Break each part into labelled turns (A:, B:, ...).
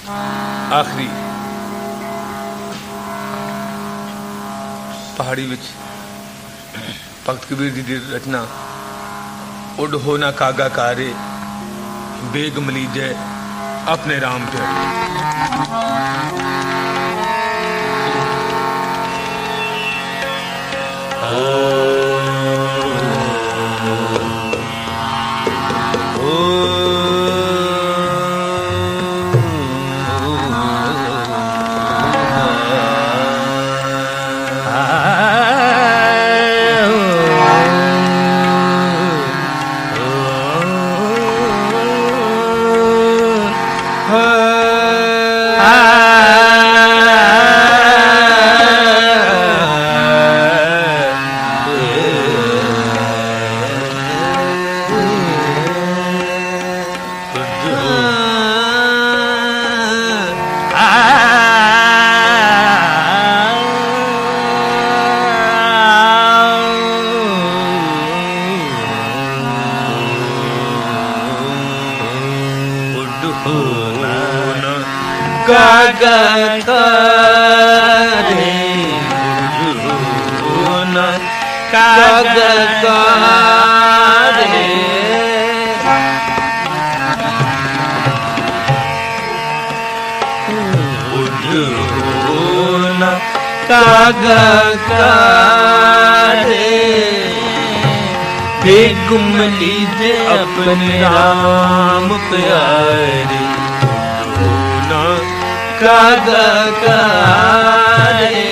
A: आखिरी पहाड़ी विच भगत कबीर जी की रचना उड हो ना कागा कारे बेग मलीजे अपने राम प्यारे।
B: बेगम लीजे अपने राम प्यारे कागा कारे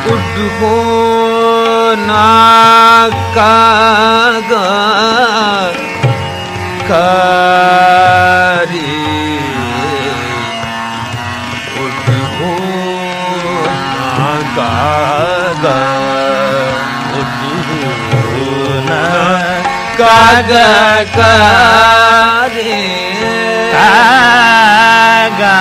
B: उड हो ना कागा कारे कागा कारे कागा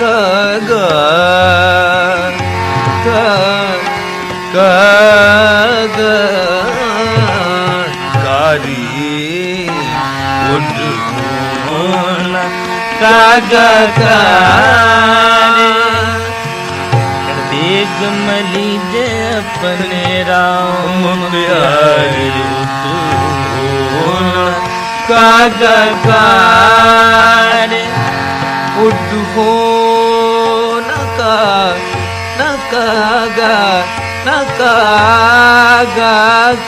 B: कागा कागा कारे कागा कारे बेगम लीजे अपने राम प्यारे कागा कारे उड हो न कागा न कागा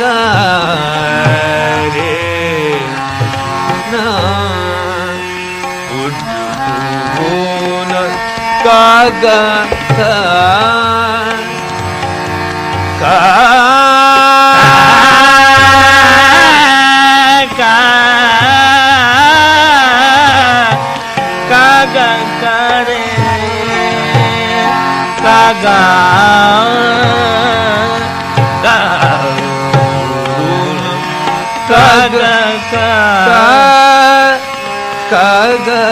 B: कारे कागा कागा करे कागा कागा कागा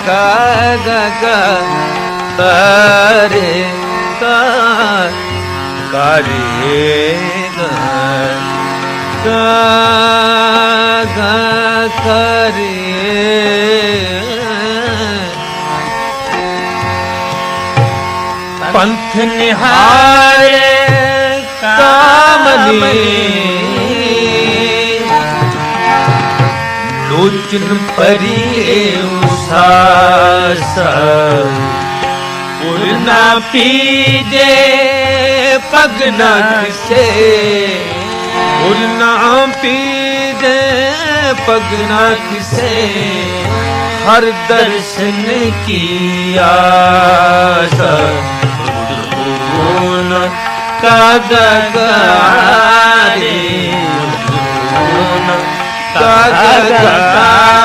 B: कागा कारे कागा करे पंथ निहारे कामनी लोचन परिए उसासा उड़ना पीजे पगना से उड़ना पीजे पगना से हर दर्शन की आशा कागा कारे कागाकार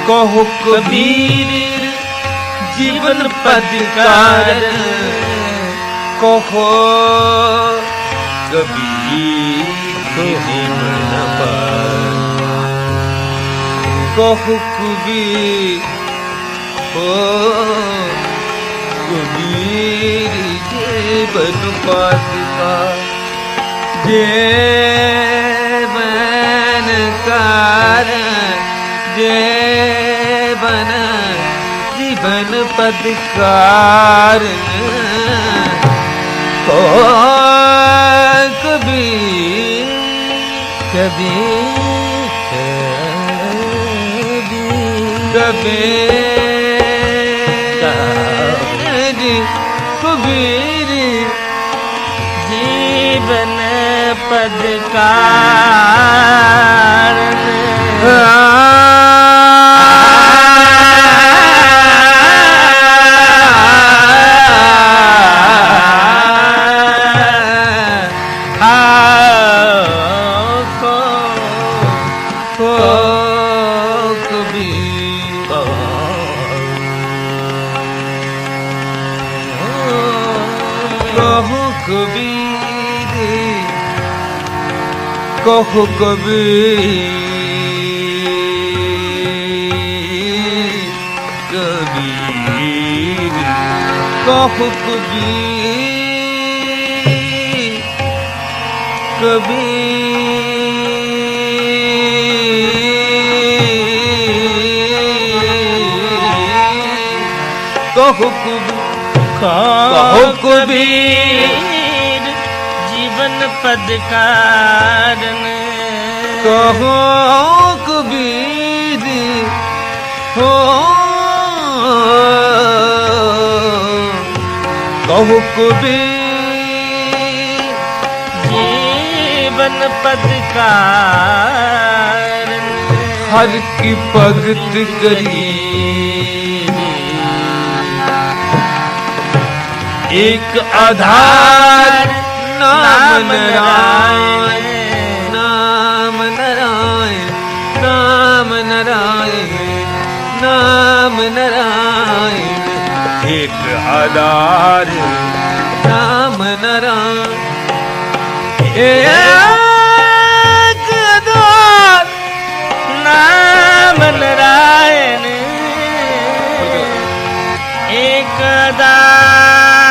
B: कहो कबीर जीवन पदकार कहो कबीर जीवन पद कहो कबीर ओ कबीर जीवन पदकार जीवन कार जीवन जीवन पदकार ओ कबीर कबीर कबीर कबीर
C: जीवन पदकार
B: कहो कबीर कबीर कहो कबीर कबीर कहो
C: कबीर जीवन पदकार
B: कहो कबीर हो कहो कबीर
C: जीवन पदकार
B: हर की भगत करी एक आधार नाम नारायण नाम नारायण नाम नारायण नाम नारायण एक आधार नाम नारायण एक आधार
C: नाम नारायण एक आधार नाम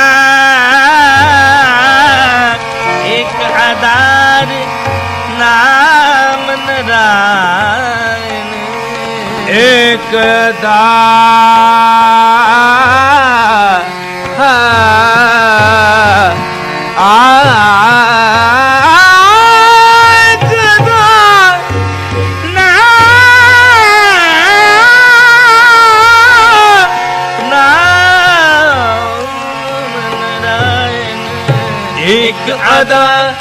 C: नारायण
B: एक आधार एक आधार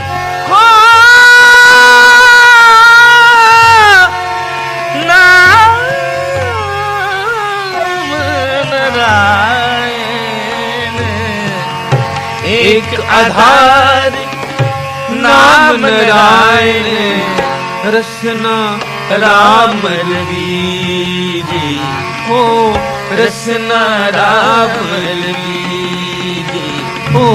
B: एक आधार नाम नारायण रसना राम रवीरे हो रसना राम रवीरे हो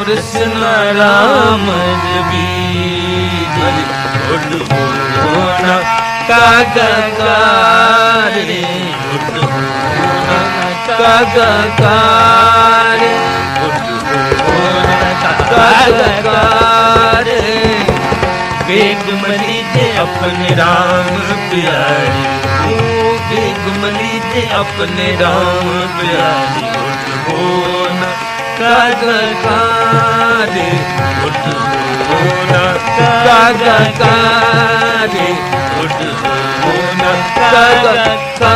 B: रसना राम रवीरे उड़ना कागाकार रे उड़ना कागाकार कागाकार वेग मलीजे अपने राम प्यारी ओ वेग मलीजे अपने राम प्यारी हो न कागा कारे उठ होना कागा कारे उठ होना कागा